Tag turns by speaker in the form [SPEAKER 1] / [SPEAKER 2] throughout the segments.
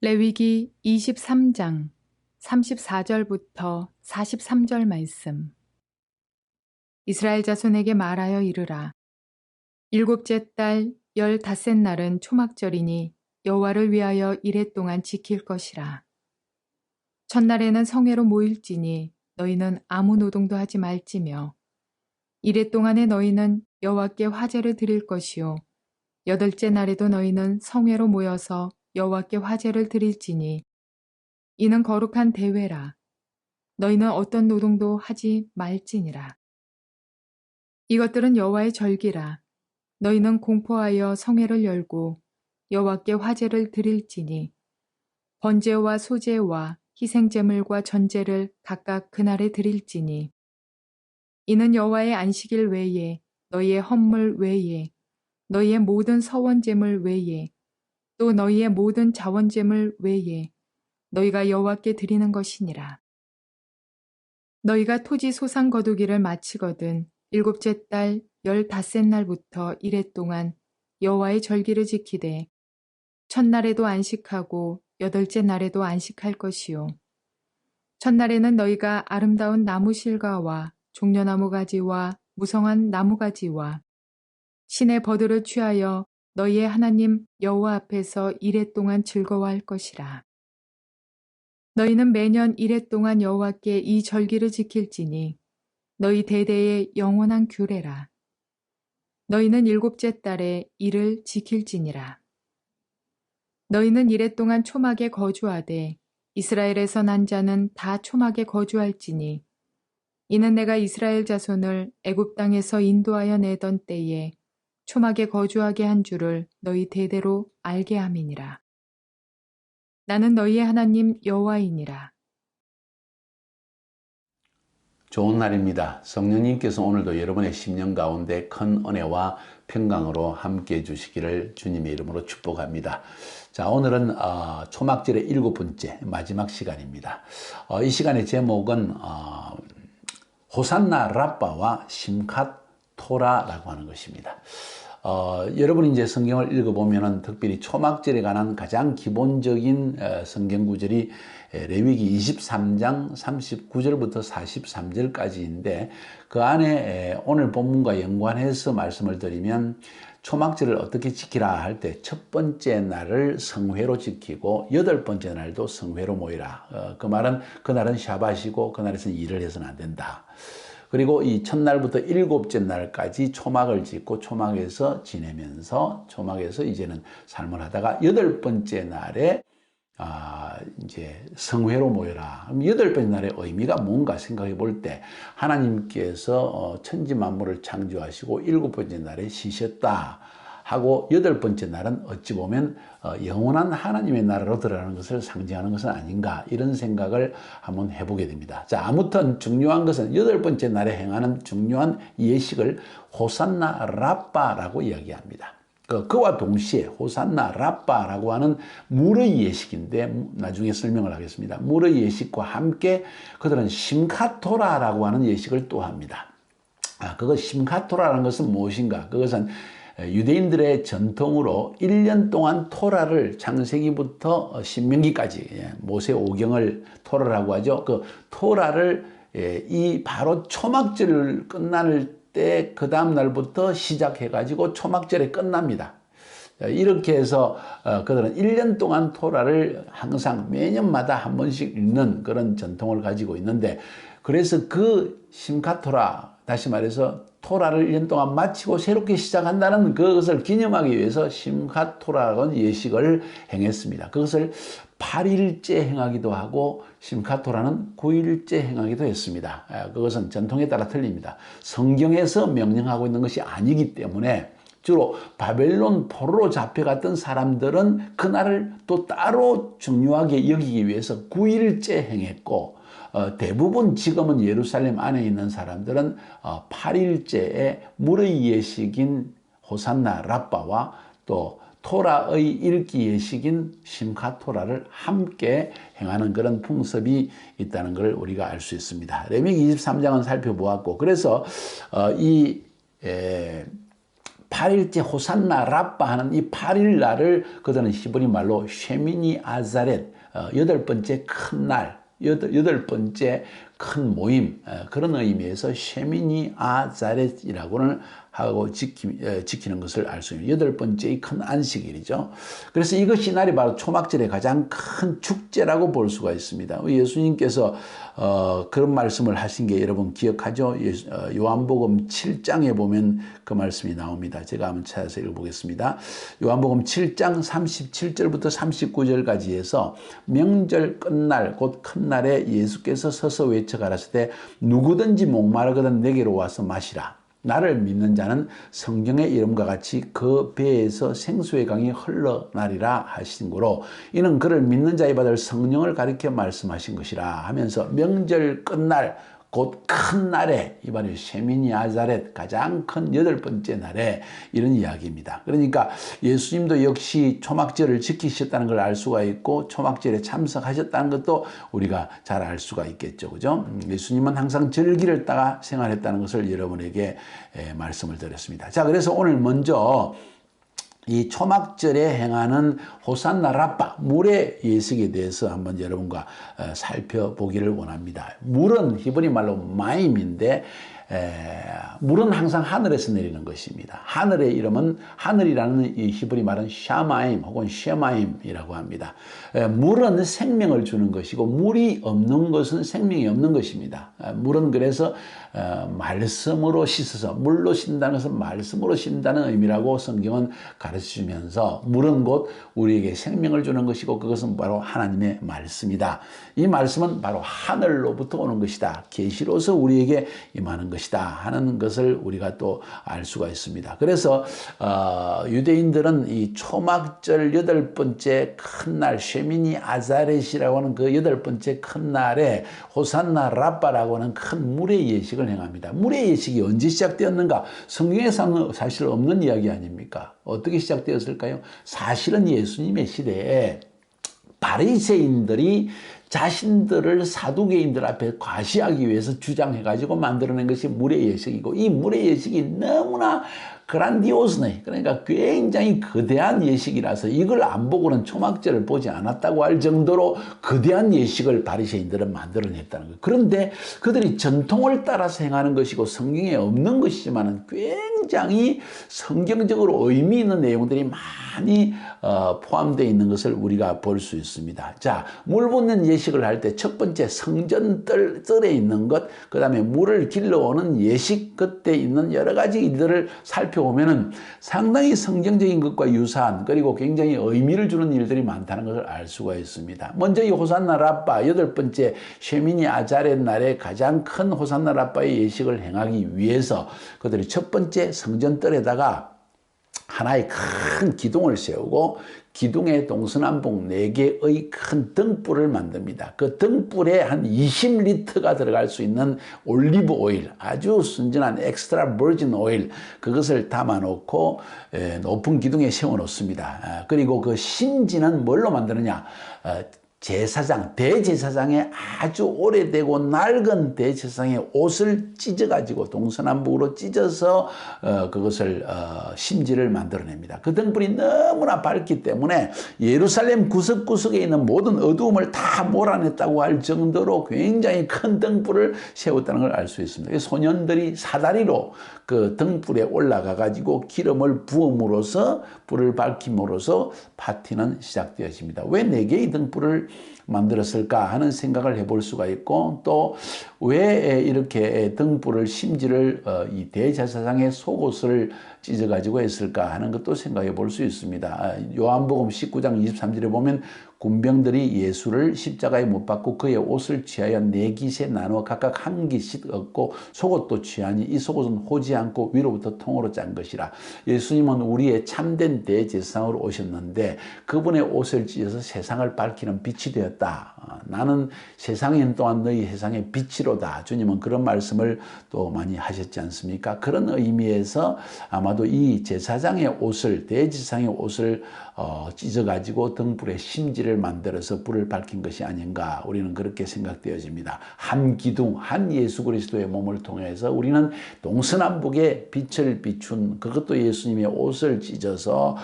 [SPEAKER 1] 레위기 23장 34절부터 43절 말씀. 이스라엘 자손에게 말하여 이르라. 일곱째 달 15셋 날은 초막절이니 여호와를 위하여 이레 동안 지킬 것이라. 첫날에는 성회로 모일지니 너희는 아무 노동도 하지 말지며 이레 동안에 너희는 여호와께 화제를 드릴 것이요 여덟째 날에도 너희는 성회로 모여서 여호와께 화제를 드릴지니 이는 거룩한 대회라. 너희는 어떤 노동도 하지 말지니라. 이것들은 여호와의 절기라. 너희는 공포하여 성회를 열고 여호와께 화제를 드릴지니 번제와 소제와 희생제물과 전제를 각각 그날에 드릴지니 이는 여호와의 안식일 외에 너희의 헌물 외에 너희의 모든 서원제물 외에 또 너희의 모든 자원제물 외에 너희가 여호와께 드리는 것이니라. 너희가 토지 소상 거두기를 마치거든 일곱째 달 15셋 날부터 이레 동안 여호와의 절기를 지키되 첫날에도 안식하고 여덟째 날에도 안식할 것이요. 첫날에는 너희가 아름다운 나무 실과와 종려나무 가지와 무성한 나무 가지와 신의 버들을 취하여 너희의 하나님 여호와 앞에서 이레 동안 즐거워할 것이라. 너희는 매년 이레 동안 여호와께 이 절기를 지킬지니 너희 대대의 영원한 규례라. 너희는 일곱째 달에 이를 지킬지니라. 너희는 이레 동안 초막에 거주하되 이스라엘에서 난 자는 다 초막에 거주할지니 이는 내가 이스라엘 자손을 애굽 땅에서 인도하여 내던 때에 초막에 거주하게 한 줄을 너희 대대로 알게 함이니라. 나는 너희의 하나님 여호와이니라.
[SPEAKER 2] 좋은 날입니다. 성령님께서 오늘도 여러분의 심령 가운데 큰 은혜와 평강으로 함께해 주시기를 주님의 이름으로 축복합니다. 자, 오늘은 초막절의 7번째 마지막 시간입니다. 이 시간의 제목은 호산나 라빠와 심캇 토라라고 하는 것입니다. 여러분이 이제 성경을 읽어보면은 특별히 초막절에 관한 가장 기본적인 성경 구절이 레위기 23장 39절부터 43절까지인데 그 안에 오늘 본문과 연관해서 말씀을 드리면 초막절을 어떻게 지키라 할 때 첫 번째 날을 성회로 지키고 여덟 번째 날도 성회로 모이라. 그 말은 그날은 샤밧이고 그날에서는 일을 해서는 안 된다. 그리고 이 첫날부터 일곱째 날까지 초막을 짓고 초막에서 지내면서 초막에서 이제는 삶을 하다가 여덟 번째 날에 이제 성회로 모여라. 그럼 여덟 번째 날의 의미가 뭔가 생각해 볼 때 하나님께서 천지 만물을 창조하시고 일곱 번째 날에 쉬셨다 하고 여덟 번째 날은 어찌 보면 영원한 하나님의 나라로 들어가는 것을 상징하는 것은 아닌가 이런 생각을 한번 해보게 됩니다. 자, 아무튼 중요한 것은 여덟 번째 날에 행하는 중요한 예식을 호산나 라빠라고 이야기합니다. 그와 동시에 호산나 라빠라고 하는 물의 예식인데 나중에 설명을 하겠습니다. 물의 예식과 함께 그들은 심캇토라라고 하는 예식을 또 합니다. 그거 심캇토라라는 것은 무엇인가? 그것은 유대인들의 전통으로 1년 동안 토라를 창세기부터 신명기까지 모세 오경을 토라라고 하죠. 그 토라를 이 바로 초막절 끝날 때 그 다음 날부터 시작해 가지고 초막절에 끝납니다. 이렇게 해서 그들은 1년 동안 토라를 항상 매년마다 한 번씩 읽는 그런 전통을 가지고 있는데 그래서 그 심캇토라 다시 말해서 토라를 1년 동안 마치고 새롭게 시작한다는 그것을 기념하기 위해서 심캇토라라는 예식을 행했습니다. 그것을 8일째 행하기도 하고 심캇토라는 9일째 행하기도 했습니다. 그것은 전통에 따라 틀립니다. 성경에서 명령하고 있는 것이 아니기 때문에 주로 바벨론 포로로 잡혀갔던 사람들은 그날을 또 따로 중요하게 여기기 위해서 9일째 행했고 대부분 지금은 예루살렘 안에 있는 사람들은 8일째에 물의 예식인 호산나 라빠와 또 토라의 읽기 예식인 심캇토라를 함께 행하는 그런 풍습이 있다는 걸 우리가 알 수 있습니다. 레위기 23장은 살펴보았고 그래서 이 8일째 호산나 라빠 하는 이 8일 날을 그들은 히브리 말로 쉐미니 아자렛, 8번째 큰 날, 8번째 큰 모임, 그런 의미에서 쉐미니 아자렛이라고는 하고 지키는 것을 알 수 있습니다. 8번째의 큰 안식일이죠. 그래서 이것이 날이 바로 초막절의 가장 큰 축제라고 볼 수가 있습니다. 예수님께서 그런 말씀을 하신 게 여러분 기억하죠? 요한복음 7장에 보면 그 말씀이 나옵니다. 제가 한번 찾아서 읽어보겠습니다. 요한복음 7장 37절부터 39절까지 해서 명절 끝날 곧 큰 날에 예수께서 서서 외쳐 가라사대 누구든지 목마르거든 내게로 와서 마시라. 나를 믿는 자는 성경의 이름과 같이 그 배에서 생수의 강이 흘러나리라 하신 거로 이는 그를 믿는 자에 받을 성령을 가리켜 말씀하신 것이라 하면서 명절 끝날 곧 큰 날에 이 바로 쉐미니 아자렛 가장 큰 8번째 날에 이런 이야기입니다. 그러니까 예수님도 역시 초막절을 지키셨다는 걸 알 수가 있고 초막절에 참석하셨다는 것도 우리가 잘 알 수가 있겠죠. 그죠? 예수님은 항상 절기를 따라 생활했다는 것을 여러분에게 말씀을 드렸습니다. 자, 그래서 오늘 먼저 이 초막절에 행하는 호산나 라빠, 물의 예식에 대해서 한번 여러분과 살펴보기를 원합니다. 물은 히브리 말로 마임인데 물은 항상 하늘에서 내리는 것입니다. 하늘의 이름은 하늘이라는 이 히브리 말은 샤마임 혹은 쉐마임이라고 합니다. 물은 생명을 주는 것이고 물이 없는 것은 생명이 없는 것입니다. 물은 그래서 말씀으로 씻어서 물로 씻는다는 것은 말씀으로 씻는다는 의미라고 성경은 가르쳐주면서 물은 곧 우리에게 생명을 주는 것이고 그것은 바로 하나님의 말씀이다. 이 말씀은 바로 하늘로부터 오는 것이다. 계시로서 우리에게 임하는 것이다 하는 것을 우리가 또 알 수가 있습니다. 그래서 유대인들은 이 초막절 8번째 큰 날 쉐미니 아자렛이라고 하는 그 8번째 큰 날에 호산나 라빠라고 하는 큰 물의 예식을 행합니다. 물의 예식이 언제 시작되었는가? 성경에서는 사실 없는 이야기 아닙니까? 어떻게 시작되었을까요? 사실은 예수님의 시대에 바리새인들이 자신들을 사두개인들 앞에 과시하기 위해서 주장해가지고 만들어낸 것이 물의 예식이고 이 물의 예식이 너무나 그란디오스네. 그러니까 굉장히 거대한 예식이라서 이걸 안 보고는 초막절을 보지 않았다고 할 정도로 거대한 예식을 바리새인들은 만들어냈다는 거예요. 그런데 그들이 전통을 따라서 행하는 것이고 성경에 없는 것이지만 굉장히 성경적으로 의미 있는 내용들이 많이 포함되어 있는 것을 우리가 볼 수 있습니다. 자, 물 붓는 예식을 할 때 첫 번째 성전뜰에 있는 것, 그 다음에 물을 길러오는 예식, 그때 있는 여러 가지 일들을 살펴보면은 상당히 성경적인 것과 유사한 그리고 굉장히 의미를 주는 일들이 많다는 것을 알 수가 있습니다. 먼저 이 호산나 라빠 8번째 쉐미니 아자렛 날에 가장 큰 호산나 라빠의 예식을 행하기 위해서 그들이 첫 번째 성전뜰에다가 하나의 큰 기둥을 세우고 기둥의 동서남북 4개의 큰 등불을 만듭니다. 그 등불에 한 20리터가 들어갈 수 있는 올리브 오일, 아주 순진한 엑스트라 버진 오일, 그것을 담아 놓고 높은 기둥에 세워 놓습니다. 그리고 그 심지는 뭘로 만드느냐? 제사장, 대제사장의 아주 오래되고 낡은 대제사장의 옷을 찢어가지고 동서남북으로 찢어서 그것을 심지를 만들어냅니다. 그 등불이 너무나 밝기 때문에 예루살렘 구석구석에 있는 모든 어두움을 다 몰아냈다고 할 정도로 굉장히 큰 등불을 세웠다는 걸 알 수 있습니다. 소년들이 사다리로 그 등불에 올라가 가지고 기름을 부음으로써 불을 밝힘으로써 파티는 시작되어집니다. 왜 4개의 등불을 만들었을까 하는 생각을 해볼 수가 있고 또 왜 이렇게 등불을 심지를 이 대제사장의 속옷을 찢어 가지고 했을까 하는 것도 생각해 볼 수 있습니다. 요한복음 19장 23절에 보면 군병들이 예수를 십자가에 못 박고 그의 옷을 취하여 4깃에 나누어 각각 한 깃씩 얻고 속옷도 취하니 이 속옷은 호지 않고 위로부터 통으로 짠 것이라. 예수님은 우리의 참된 대제사장으로 오셨는데 그분의 옷을 찢어서 세상을 밝히는 빛이 되었다. 나는 세상인 또한 너희 세상의 빛이로다. 주님은 그런 말씀을 또 많이 하셨지 않습니까? 그런 의미에서 아마도 이 제사장의 옷을 대제사장의 옷을 찢어가지고 등불에 심지를 피를 만들어서 불을 밝힌 것이 아닌가 우리는 그렇게 생각되어집니다. 한 기둥, 한 예수 그리스도의 몸을 통해서 우리는 동서남북에 빛을 비춘 그것도 예수님의 옷을 찢어서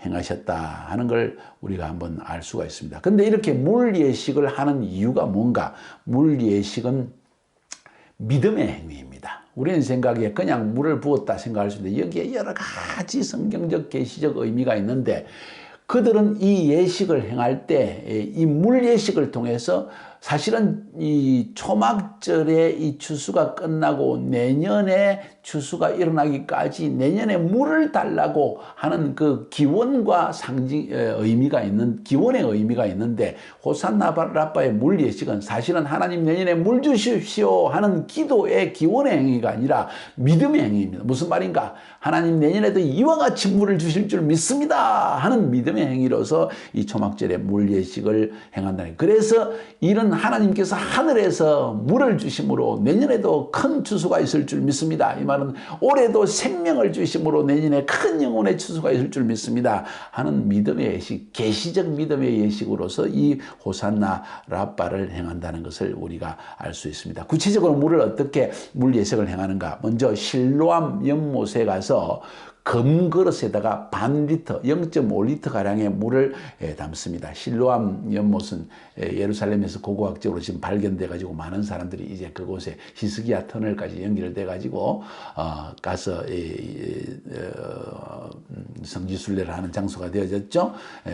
[SPEAKER 2] 행하셨다 하는 걸 우리가 한번 알 수가 있습니다. 근데 이렇게 물 예식을 하는 이유가 뭔가? 물 예식은 믿음의 행위입니다. 우리는 생각에 그냥 물을 부었다 생각할 수 있는데 여기에 여러 가지 성경적 계시적 의미가 있는데 그들은 이 예식을 행할 때 이 물 예식을 통해서 사실은 이 초막절의 이 추수가 끝나고 내년에 추수가 일어나기까지 내년에 물을 달라고 하는 그 기원과 상징 의미가 있는 기원의 의미가 있는데 호산나 라빠의 물 예식은 사실은 하나님 내년에 물 주십시오 하는 기도의 기원의 행위가 아니라 믿음의 행위입니다. 무슨 말인가? 하나님 내년에도 이와 같이 물을 주실 줄 믿습니다 하는 믿음의 행위로서 이 초막절의 물 예식을 행한다는. 그래서 이런 하나님께서 하늘에서 물을 주심으로 내년에도 큰 추수가 있을 줄 믿습니다. 이 말은 올해도 생명을 주심으로 내년에 큰 영혼의 추수가 있을 줄 믿습니다 하는 믿음의 예식, 계시적 믿음의 예식으로서 이 호산나 라빠를 행한다는 것을 우리가 알 수 있습니다. 구체적으로 물을 어떻게 물 예식을 행하는가? 먼저 실로암 연못에 가서 금그릇에다가 반 리터, 0.5리터 가량의 물을 담습니다. 실로암 연못은 예루살렘에서 고고학적으로 지금 발견돼 가지고 많은 사람들이 이제 그곳에 히스기야 터널까지 연결돼 가지고 가서 성지순례를 하는 장소가 되어졌죠.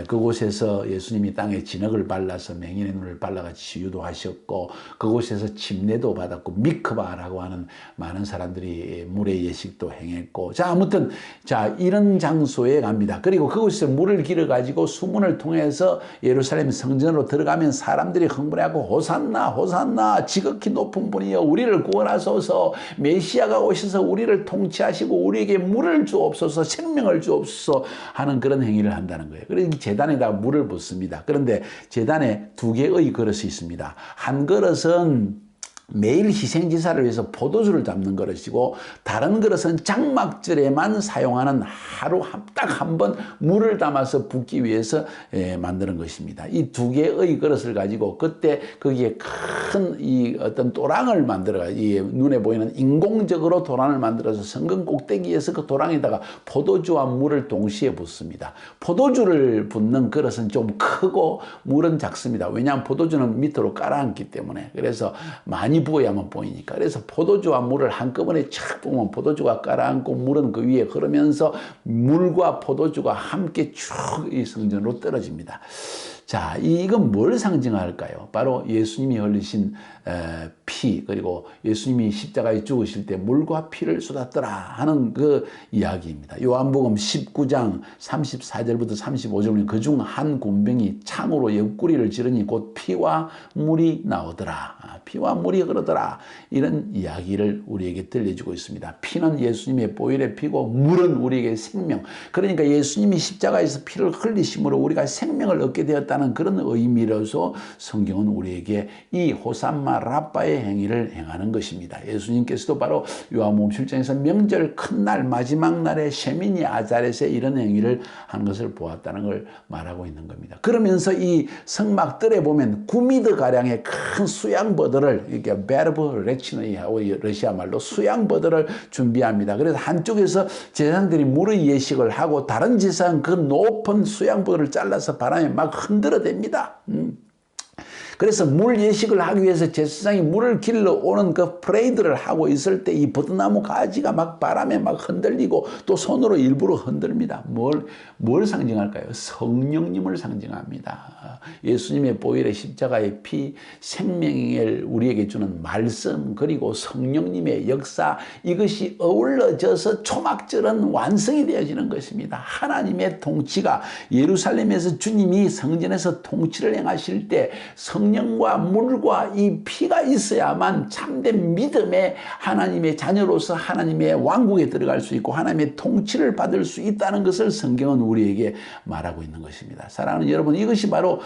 [SPEAKER 2] 그곳에서 예수님이 땅에 진흙을 발라서 맹인의 눈을 발라같이 유도하셨고 그곳에서 침례도 받았고 미크바라고 하는 많은 사람들이 물의 예식도 행했고 자 아무튼 자 이런 장소에 갑니다. 그리고 그곳에서 물을 길어 가지고 수문을 통해서 예루살렘 성전으로 들어가면 사람들이 흥분해하고 호산나 호산나 지극히 높은 분이여 우리를 구원하소서 메시아가 오셔서 우리를 통치하시고 우리에게 물을 주옵소서 생명을 주옵소서 하는 그런 행위를 한다는 거예요. 그래서 제단에다 물을 붓습니다. 그런데 제단에 두 개의 그릇이 있습니다. 한 그릇은 매일 희생제사를 위해서 포도주를 담는 그릇이고 다른 그릇은 장막절에만 사용하는 하루 딱 한 번 물을 담아서 붓기 위해서 만드는 것입니다. 이 두 개의 그릇을 가지고 그때 거기에 큰 이 어떤 도랑을 만들어 이 눈에 보이는 인공적으로 도랑을 만들어서 성전 꼭대기에서 그 도랑에다가 포도주와 물을 동시에 붓습니다. 포도주를 붓는 그릇은 좀 크고 물은 작습니다. 왜냐하면 포도주는 밑으로 깔아앉기 때문에 그래서 많이 부어야만 보이니까. 그래서 포도주와 물을 한꺼번에 착 부으면 포도주가 깔아앉고 물은 그 위에 흐르면서 물과 포도주가 함께 쭉 이 성전으로 떨어집니다. 자, 이건 뭘 상징할까요? 바로 예수님이 흘리신 피 그리고 예수님이 십자가에 죽으실 때 물과 피를 쏟았더라 하는 그 이야기입니다. 요한복음 19장 34절부터 35절은 그중 한 군병이 창으로 옆구리를 찌르니 곧 피와 물이 나오더라. 피와 물이 흐르더라. 이런 이야기를 우리에게 들려주고 있습니다. 피는 예수님의 보혈의 피고 물은 우리에게 생명. 그러니까 예수님이 십자가에서 피를 흘리심으로 우리가 생명을 얻게 되었다는 그런 의미로서 성경은 우리에게 이 호산나 라빠의 행위를 행하는 것입니다. 예수님께서도 바로 요한복음 7장에서 명절 큰 날 마지막 날에 셰미니 아자렛에 이런 행위를 하는 것을 보았다는 걸 말하고 있는 겁니다. 그러면서 이 성막들에 보면 9미터 가량의 큰 수양버들을 이렇게 베르브 레치노이하고 러시아 말로 수양버들을 준비합니다. 그래서 한쪽에서 제사장들이 물의 예식을 하고 다른 제사장은 그 높은 수양버들을 잘라서 바람에 막 흔들어댑니다. 그래서 물 예식을 하기 위해서 제사장이 물을 길러 오는 그 프레이드를 하고 있을 때 이 버드나무 가지가 막 바람에 막 흔들리고 또 손으로 일부러 흔듭니다. 뭘 상징할까요? 성령님을 상징합니다. 예수님의 보혈의 십자가의 피, 생명을 우리에게 주는 말씀, 그리고 성령님의 역사, 이것이 어우러져서 초막절은 완성이 되어지는 것입니다. 하나님의 통치가 예루살렘에서 주님이 성전에서 통치를 행하실 때 성령과 물과 이 피가 있어야만 참된 믿음의 하나님의 자녀로서 하나님의 왕국에 들어갈 수 있고 하나님의 통치를 받을 수 있다는 것을 성경은 우리에게 말하고 있는 것입니다. 사랑하는 여러분, 이것이 바로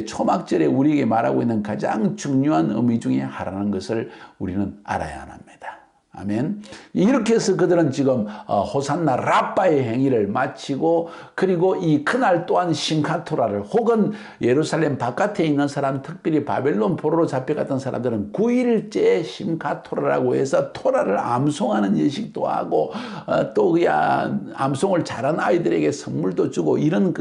[SPEAKER 2] 초막절에 우리에게 말하고 있는 가장 중요한 의미 중에 하나라는 것을 우리는 알아야 합니다. 아멘. 이렇게 해서 그들은 지금 호산나 라빠의 행위를 마치고, 그리고 이 그날 또한 심카토라를, 혹은 예루살렘 바깥에 있는 사람, 특별히 바벨론 포로로 잡혀갔던 사람들은 9일째 심카토라라고 해서 토라를 암송하는 예식도 하고, 또 그냥 암송을 잘한 아이들에게 선물도 주고, 이런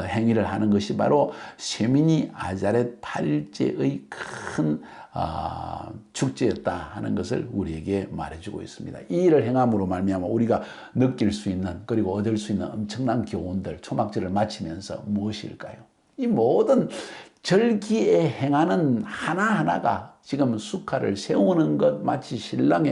[SPEAKER 2] 행위를 하는 것이 바로 쉐미니 아자렛 8일째의 큰 축제였다 하는 것을 우리에게 말해주고 있습니다. 이 일을 행함으로 말미암아 우리가 느낄 수 있는, 그리고 얻을 수 있는 엄청난 교훈들, 초막절을 마치면서 무엇일까요? 이 모든 절기에 행하는 하나하나가 지금 수카를 세우는 것, 마치 신랑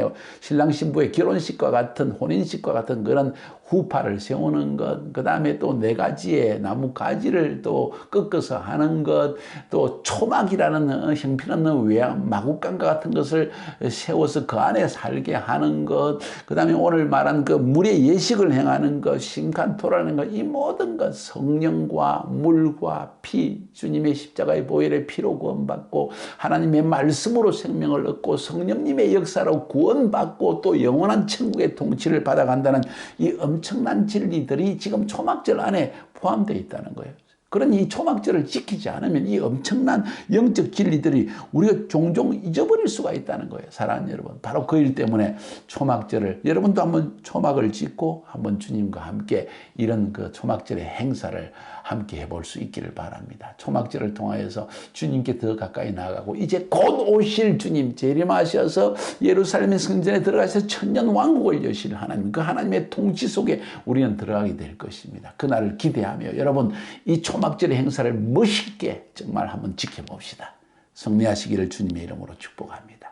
[SPEAKER 2] 신부의 결혼식과 같은, 혼인식과 같은 그런 후파를 세우는 것, 그 다음에 또 4가지의 나무 가지를 또 꺾어서 하는 것, 또 초막이라는 형편없는 마구간과 같은 것을 세워서 그 안에 살게 하는 것, 그 다음에 오늘 말한 그 물의 예식을 행하는 것, 심칸토라는 것, 이 모든 것, 성령과 물과 피, 주님의 십자가의 보혈의 피로 구원받고 하나님의 말씀으로 생명을 얻고 성령님의 역사로 구원받고 또 영원한 천국의 통치를 받아간다는 이 엄청난 진리들이 지금 초막절 안에 포함되어 있다는 거예요. 그러니 이 초막절을 지키지 않으면 이 엄청난 영적 진리들이 우리가 종종 잊어버릴 수가 있다는 거예요. 사랑하는 여러분, 바로 그 일 때문에 초막절을, 여러분도 한번 초막을 짓고 한번 주님과 함께 이런 그 초막절의 행사를 함께 해볼 수 있기를 바랍니다. 초막절을 통하여서 주님께 더 가까이 나아가고, 이제 곧 오실 주님 재림하셔서 예루살렘의 성전에 들어가서 천년 왕국을 여실 하나님, 그 하나님의 통치 속에 우리는 들어가게 될 것입니다. 그날을 기대하며 여러분, 이 초막절의 행사를 멋있게 정말 한번 지켜봅시다. 승리하시기를 주님의 이름으로 축복합니다.